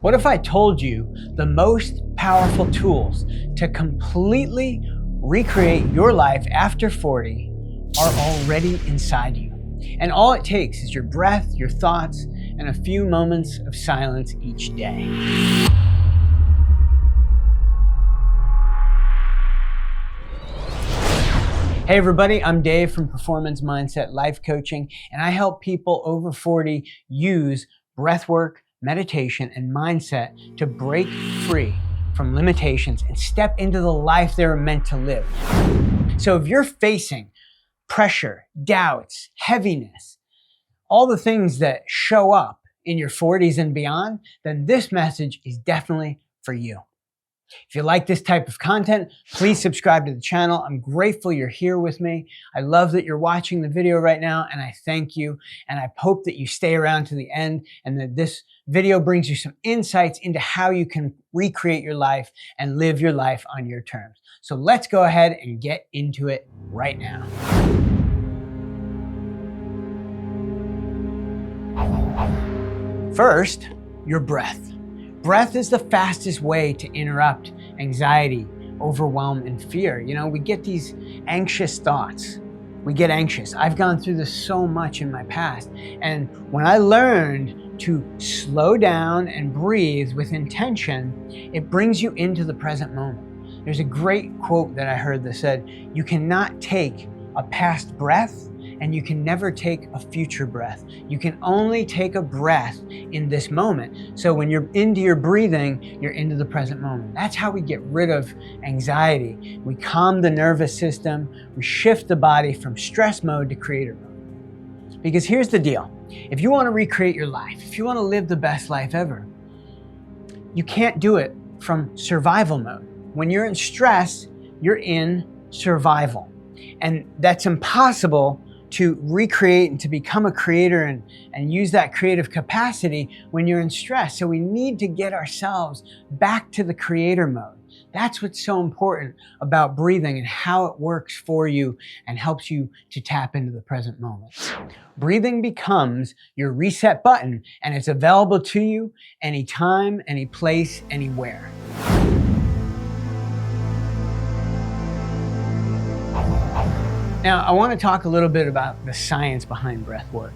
What if I told you the most powerful tools to completely recreate your life after 40 are already inside you? And all it takes is your breath, your thoughts, and a few moments of silence each day. Hey everybody, I'm Dave from Performance Mindset Life Coaching, and I help people over 40 use breathwork, meditation, and mindset to break free from limitations and step into the life they're meant to live. So if you're facing pressure, doubts, heaviness, all the things that show up in your 40s and beyond, then this message is definitely for you. If you like this type of content, please subscribe to the channel. I'm grateful you're here with me. I love that you're watching the video right now, and I thank you. And I hope that you stay around to the end and that this video brings you some insights into how you can recreate your life and live your life on your terms. So let's go ahead and get into it right now. First, your breath. Breath is the fastest way to interrupt anxiety, overwhelm, and fear. You know, we get these anxious thoughts. We get anxious. I've gone through this so much in my past. And when I learned to slow down and breathe with intention, it brings you into the present moment. There's a great quote that I heard that said, "You cannot take a past breath and you can never take a future breath. You can only take a breath in this moment." So when you're into your breathing, you're into the present moment. That's how we get rid of anxiety. We calm the nervous system. We shift the body from stress mode to creator mode. Because here's the deal. If you want to recreate your life, if you want to live the best life ever, you can't do it from survival mode. When you're in stress, you're in survival. And that's impossible to recreate and to become a creator and use that creative capacity when you're in stress. So we need to get ourselves back to the creator mode. That's what's so important about breathing and how it works for you and helps you to tap into the present moment. Breathing becomes your reset button, and it's available to you anytime, any place, anywhere. Now, I want to talk a little bit about the science behind breathwork.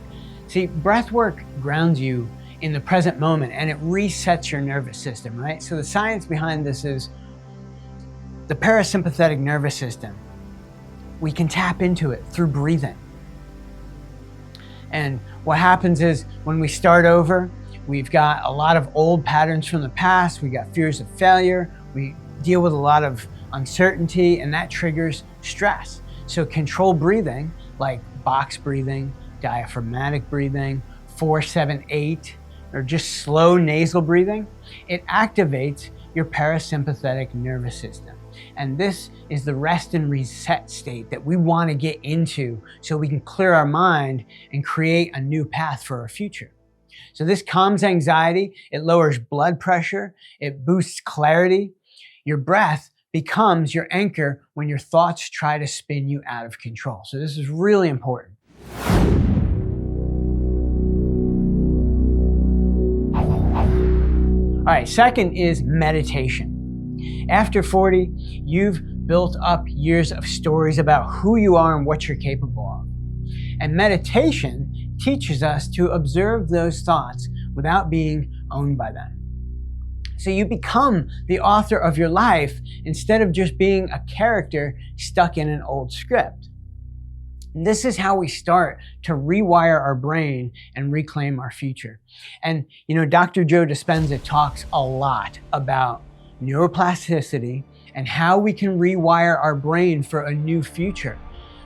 See, breathwork grounds you in the present moment and it resets your nervous system, right? So the science behind this is the parasympathetic nervous system. We can tap into it through breathing. And what happens is when we start over, we've got a lot of old patterns from the past. We got fears of failure. We deal with a lot of uncertainty, and that triggers stress. So controlled breathing, like box breathing, diaphragmatic breathing, 4-7-8, or just slow nasal breathing, it activates your parasympathetic nervous system. And this is the rest and reset state that we want to get into so we can clear our mind and create a new path for our future. So this calms anxiety, it lowers blood pressure, it boosts clarity. Your breath becomes your anchor when your thoughts try to spin you out of control. So this is really important. All right, second is meditation. After 40, you've built up years of stories about who you are and what you're capable of. And meditation teaches us to observe those thoughts without being owned by them. So you become the author of your life instead of just being a character stuck in an old script. And this is how we start to rewire our brain and reclaim our future. And you know, Dr. Joe Dispenza talks a lot about neuroplasticity and how we can rewire our brain for a new future.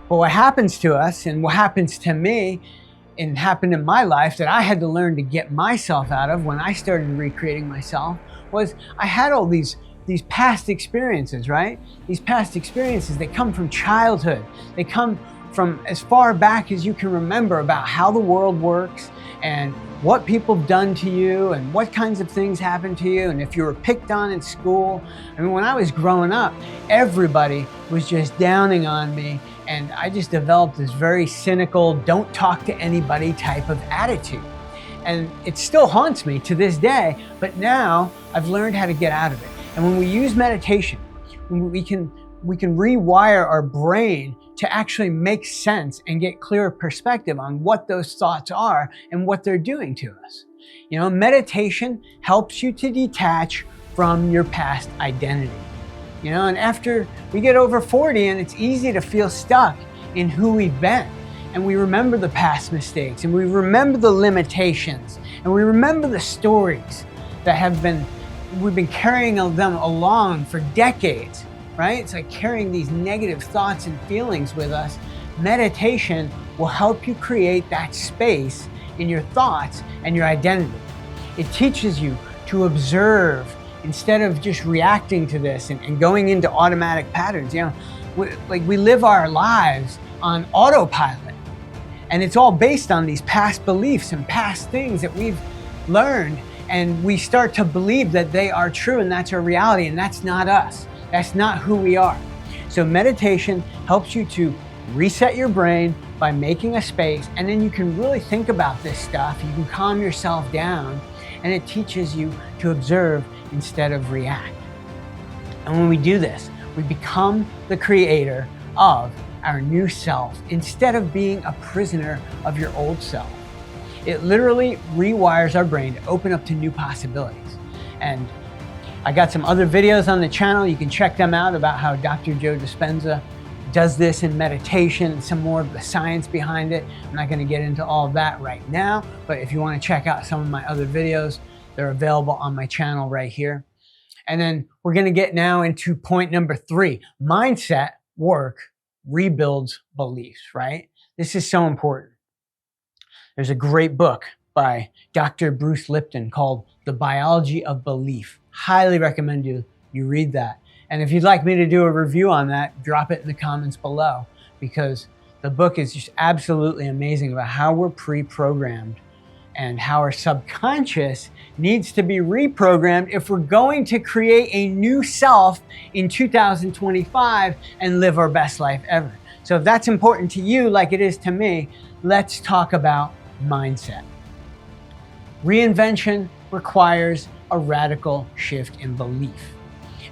But what happens to us and what happens to me and happened in my life that I had to learn to get myself out of when I started recreating myself was I had all these past experiences, right? These past experiences, they come from childhood. They come from as far back as you can remember about how the world works and what people have done to you and what kinds of things happened to you and if you were picked on in school. I mean, when I was growing up, everybody was just downing on me, and I just developed this very cynical, don't talk to anybody type of attitude. And it still haunts me to this day, but now I've learned how to get out of it. And when we use meditation, we can rewire our brain to actually make sense and get clearer perspective on what those thoughts are and what they're doing to us. You know, meditation helps you to detach from your past identity. You know, and after we get over 40, and it's easy to feel stuck in who we've been, and we remember the past mistakes, and we remember the limitations, and we remember the stories that we've been carrying them along for decades, right? It's like carrying these negative thoughts and feelings with us. Meditation will help you create that space in your thoughts and your identity. It teaches you to observe instead of just reacting to this and going into automatic patterns. You know, we live our lives on autopilot, and it's all based on these past beliefs and past things that we've learned, and we start to believe that they are true and that's our reality, and that's not us. That's not who we are. So meditation helps you to reset your brain by making a space, and then you can really think about this stuff. You can calm yourself down, and it teaches you to observe instead of react. And when we do this, we become the creator of our new self instead of being a prisoner of your old self. It literally rewires our brain to open up to new possibilities. And I got some other videos on the channel. You can check them out about how Dr. Joe Dispenza does this in meditation, some more of the science behind it. I'm not going to get into all of that right now, but if you want to check out some of my other videos, they're available on my channel right here. And then we're going to get now into point number 3. Mindset work rebuilds beliefs, right? This is so important. There's a great book by Dr. Bruce Lipton called The Biology of Belief. Highly recommend you read that. And if you'd like me to do a review on that, drop it in the comments below, because the book is just absolutely amazing about how we're pre-programmed and how our subconscious needs to be reprogrammed if we're going to create a new self in 2025 and live our best life ever. So if that's important to you like it is to me, let's talk about mindset. Reinvention requires a radical shift in belief.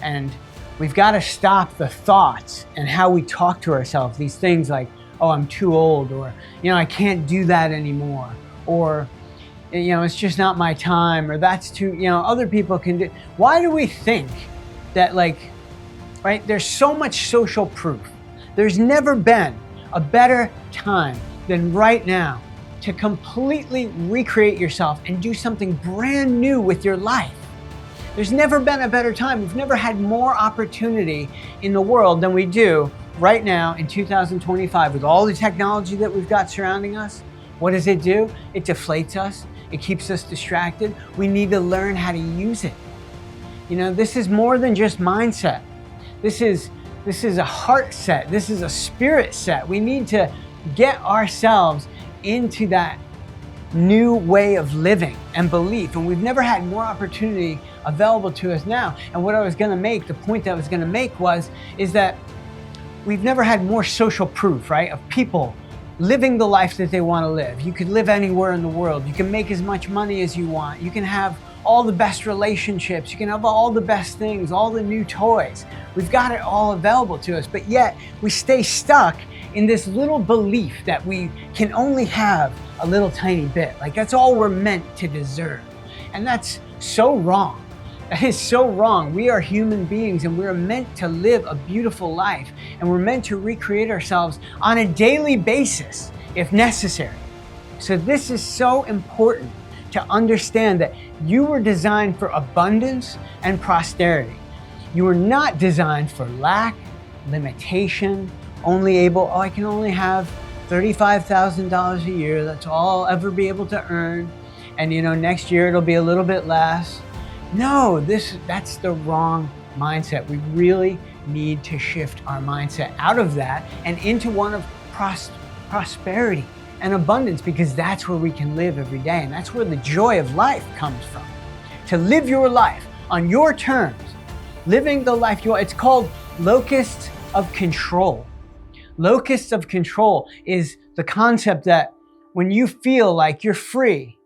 And we've got to stop the thoughts and how we talk to ourselves. These things like, oh, I'm too old, or, you know, I can't do that anymore, or, you know, it's just not my time, or that's too, you know, other people can do. Why do we think that, like, right? There's so much social proof. There's never been a better time than right now to completely recreate yourself and do something brand new with your life. There's never been a better time. We've never had more opportunity in the world than we do right now in 2025 with all the technology that we've got surrounding us. What does it do? It deflates us. It keeps us distracted. We need to learn how to use it. You know, this is more than just mindset. This is a heart set. This is a spirit set. We need to get ourselves into that new way of living and belief. And we've never had more opportunity available to us now. And what I was going to make, the point that I was going to make is that we've never had more social proof, right? Of people living the life that they want to live. You could live anywhere in the world. You can make as much money as you want. You can have all the best relationships. You can have all the best things, all the new toys. We've got it all available to us, but yet we stay stuck in this little belief that we can only have a little tiny bit. Like that's all we're meant to deserve. And that's so wrong. That is so wrong. We are human beings and we're meant to live a beautiful life, and we're meant to recreate ourselves on a daily basis if necessary. So this is so important to understand that you were designed for abundance and prosperity. You were not designed for lack, limitation, I can only have $35,000 a year. That's all I'll ever be able to earn. And you know, next year it'll be a little bit less. No, that's the wrong mindset. We really need to shift our mindset out of that and into one of prosperity and abundance, because that's where we can live every day. And that's where the joy of life comes from. To live your life on your terms, living the life you want. It's called locus of control. Locus of control is the concept that when you feel like you're free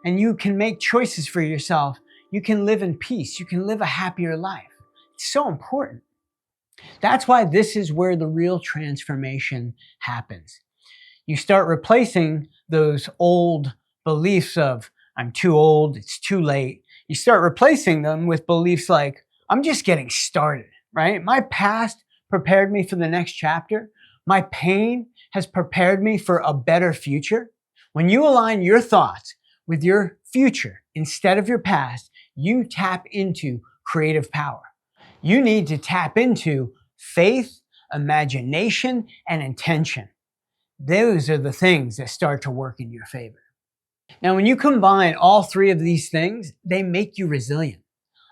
and you can make choices for yourself, you can live in peace. You can live a happier life. It's so important. That's why this is where the real transformation happens. You start replacing those old beliefs of, I'm too old, it's too late. You start replacing them with beliefs like, I'm just getting started, right? My past prepared me for the next chapter. My pain has prepared me for a better future. When you align your thoughts with your future instead of your past, you tap into creative power. You need to tap into faith, imagination, and intention. Those are the things that start to work in your favor. Now, when you combine all three of these things, they make you resilient.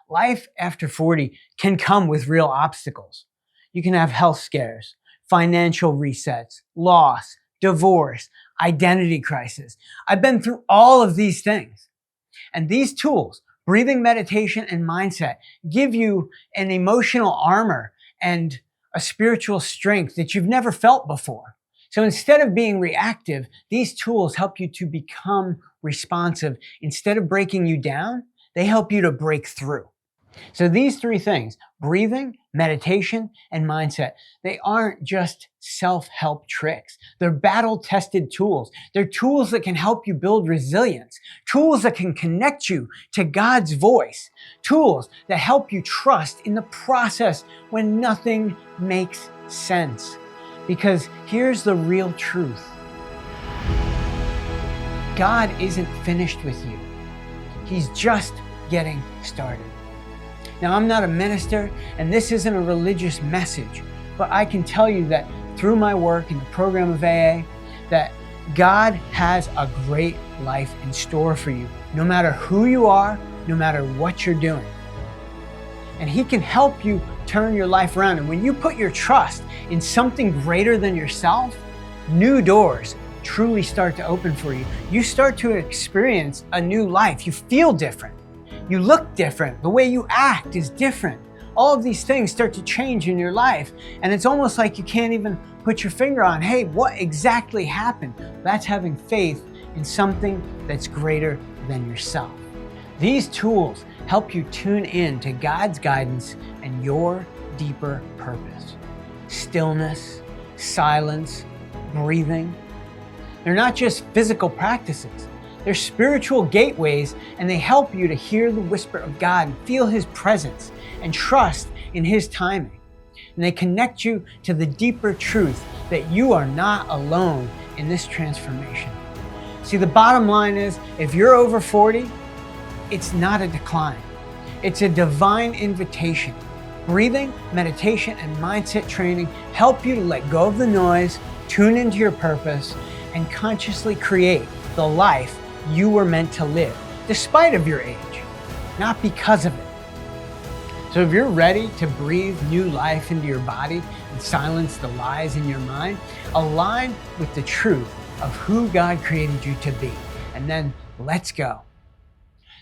Life after 40 can come with real obstacles. You can have health scares, financial resets, loss, divorce, identity crisis. I've been through all of these things. And these tools, breathing, meditation, and mindset, give you an emotional armor and a spiritual strength that you've never felt before. So instead of being reactive, these tools help you to become responsive. Instead of breaking you down, they help you to break through. So these three things, breathing, meditation, and mindset, they aren't just self-help tricks. They're battle-tested tools. They're tools that can help you build resilience, tools that can connect you to God's voice, tools that help you trust in the process when nothing makes sense. Because here's the real truth. God isn't finished with you. He's just getting started. Now, I'm not a minister, and this isn't a religious message, but I can tell you that through my work in the program of AA, that God has a great life in store for you, no matter who you are, no matter what you're doing. And He can help you turn your life around. And when you put your trust in something greater than yourself, new doors truly start to open for you. You start to experience a new life. You feel different. You look different. The way you act is different. All of these things start to change in your life. And it's almost like you can't even put your finger on, hey, what exactly happened? That's having faith in something that's greater than yourself. These tools help you tune in to God's guidance and your deeper purpose. Stillness, silence, breathing. They're not just physical practices. They're spiritual gateways, and they help you to hear the whisper of God and feel His presence and trust in His timing. And they connect you to the deeper truth that you are not alone in this transformation. See, the bottom line is, if you're over 40, it's not a decline. It's a divine invitation. Breathing, meditation, and mindset training help you to let go of the noise, tune into your purpose, and consciously create the life you were meant to live, despite of your age, not because of it. So if you're ready to breathe new life into your body and silence the lies in your mind, align with the truth of who God created you to be, and then let's go.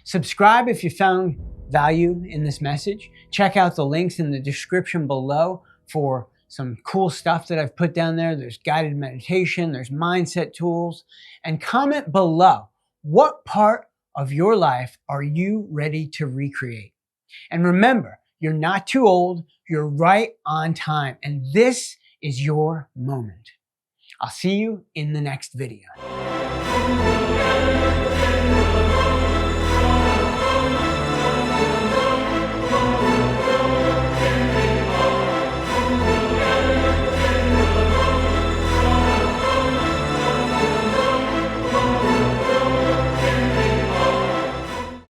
Subscribe if you found value in this message. Check out the links in the description below for some cool stuff that I've put down there. There's guided meditation, there's mindset tools, and comment below. What part of your life are you ready to recreate? And remember, you're not too old, you're right on time, and this is your moment. I'll see you in the next video.